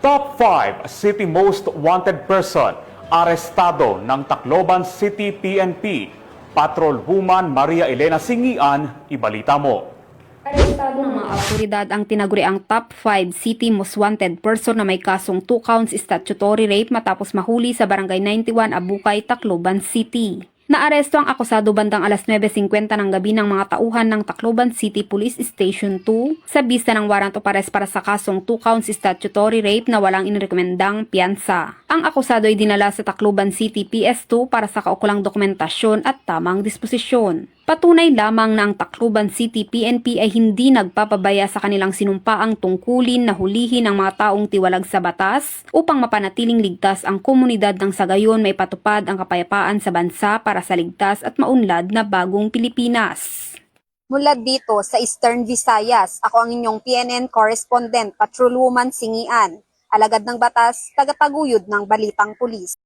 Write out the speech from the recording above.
Top 5 City Most Wanted Person arestado ng Tacloban City PNP. Patrolwoman Maria Elena Singian, ibalita mo. Arestado ng mga awtoridad ang tinaguriang top 5 city most wanted person na may kasong 2 counts statutory rape matapos mahuli sa Barangay 91 Abukay, Tacloban City. Naaresto ang akusado bandang alas 9:50 ng gabi ng mga tauhan ng Tacloban City Police Station 2 sa bisa ng warrant of arrest para sa kasong 2 counts statutory rape na walang inirekomendang piyansa. Ang akusado ay dinala sa Tacloban City PS2 para sa kaukulang dokumentasyon at tamang disposisyon. Patunay lamang na ang Tacloban City PNP ay hindi nagpapabaya sa kanilang sinumpaang tungkulin na hulihin ang mga taong tiwalag sa batas upang mapanatiling ligtas ang komunidad nang sa gayon may patupad ang kapayapaan sa bansa para sa ligtas at maunlad na bagong Pilipinas. Mula dito sa Eastern Visayas, ako ang inyong PNN correspondent, Patrolwoman Singian, alagad ng batas, tagataguyod ng Balitang Pulis.